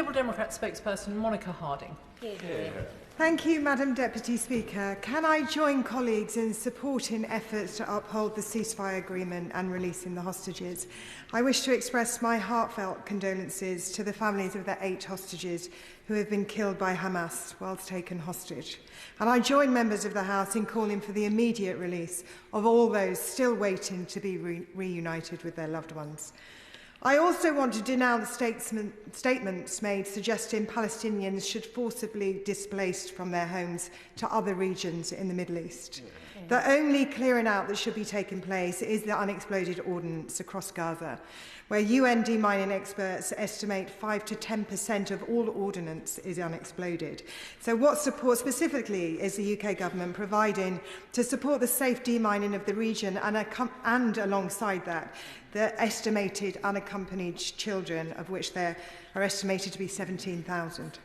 Liberal Democrat spokesperson Monica Harding. Thank you, Madam Deputy Speaker. Can I join colleagues in supporting efforts to uphold the ceasefire agreement and releasing the hostages? I wish to express my heartfelt condolences to the families of the 8 hostages who have been killed by Hamas whilst taken hostage. And I join members of the House in calling for the immediate release of all those still waiting to be reunited with their loved ones. I also want to denounce statements made suggesting Palestinians should forcibly be displaced from their homes to other regions in the Middle East. The only clearing out that should be taking place is the unexploded ordnance across Gaza, where UN demining experts estimate 5 to 10% of all ordnance is unexploded. So what support specifically is the UK government providing to support the safe demining of the region and alongside that, the estimated unaccompanied children, of which there are estimated to be 17,000.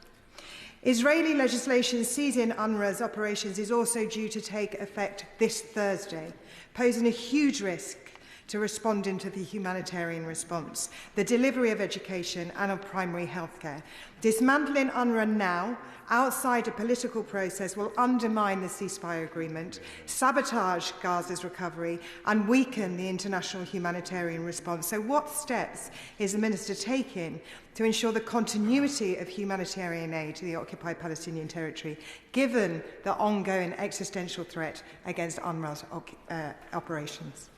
Israeli legislation seizing UNRWA's operations is also due to take effect this Thursday, posing a huge risk to responding to the humanitarian response, the delivery of education and of primary health care. Dismantling UNRWA now, outside a political process, will undermine the ceasefire agreement, sabotage Gaza's recovery and weaken the international humanitarian response. So what steps is the Minister taking to ensure the continuity of humanitarian aid to the occupied Palestinian territory, given the ongoing existential threat against UNRWA's operations?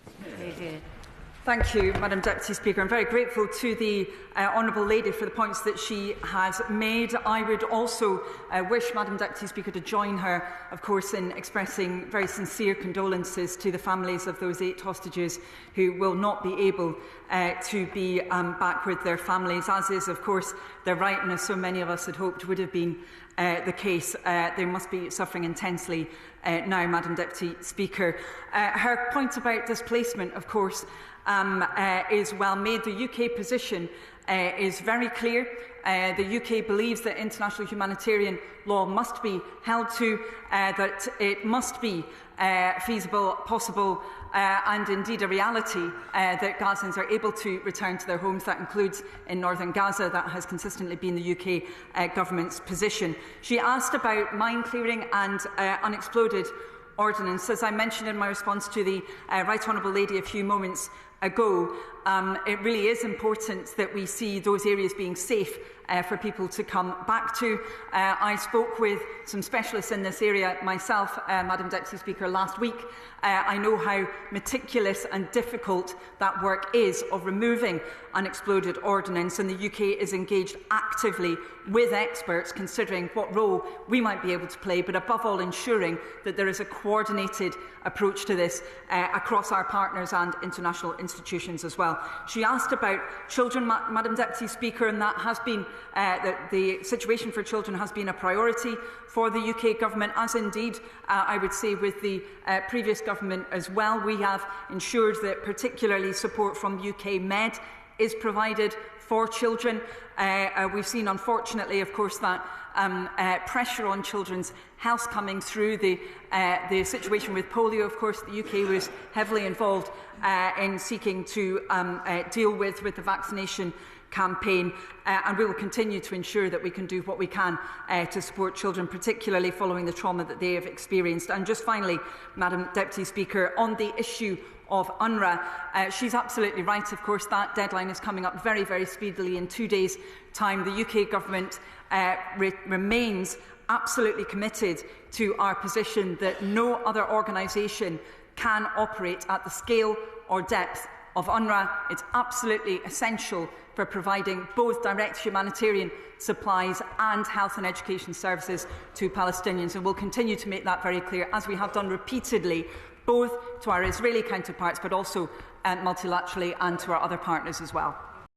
Thank you, Madam Deputy Speaker. I'm very grateful to the Honourable Lady for the points that she has made. I would also wish Madam Deputy Speaker to join her, of course, in expressing very sincere condolences to the families of those 8 hostages who will not be able to be back with their families, as is, of course, their right, and as so many of us had hoped would have been the case. They must be suffering intensely now, Madam Deputy Speaker. Her point about displacement, of course, is well made. The UK position is very clear. The UK believes that international humanitarian law must be held to, that it must be feasible, possible and indeed a reality that Gazans are able to return to their homes. That includes in northern Gaza. That has consistently been the UK government's position. She asked about mine clearing and unexploded ordnance. As I mentioned in my response to the Right Honourable Lady a few moments ago, it really is important that we see those areas being safe for people to come back to. I spoke with some specialists in this area myself, Madam Deputy Speaker, last week. I know how meticulous and difficult that work is of removing unexploded ordnance, and the UK is engaged actively with experts considering what role we might be able to play, but above all ensuring that there is a coordinated approach to this across our partners and international institutions as well. She asked about children, Madam Deputy Speaker, and that has been the situation for children has been a priority for the UK government, as indeed I would say with the previous government as well. We have ensured that particularly support from UK Med is provided for children. We've seen, unfortunately, of course, that pressure on children's health coming through the situation with polio. Of course, the UK was heavily involved in seeking to deal with the vaccination campaign, and we will continue to ensure that we can do what we can to support children, particularly following the trauma that they have experienced. And just finally, Madam Deputy Speaker, on the issue of UNRWA, she's absolutely right. Of course, that deadline is coming up very, very speedily in 2 days' time. The UK government remains absolutely committed to our position that no other organisation can operate at the scale or depth of UNRWA. It's absolutely essential for providing both direct humanitarian supplies and health and education services to Palestinians, and we'll continue to make that very clear, as we have done repeatedly, both to our Israeli counterparts but also multilaterally and to our other partners as well.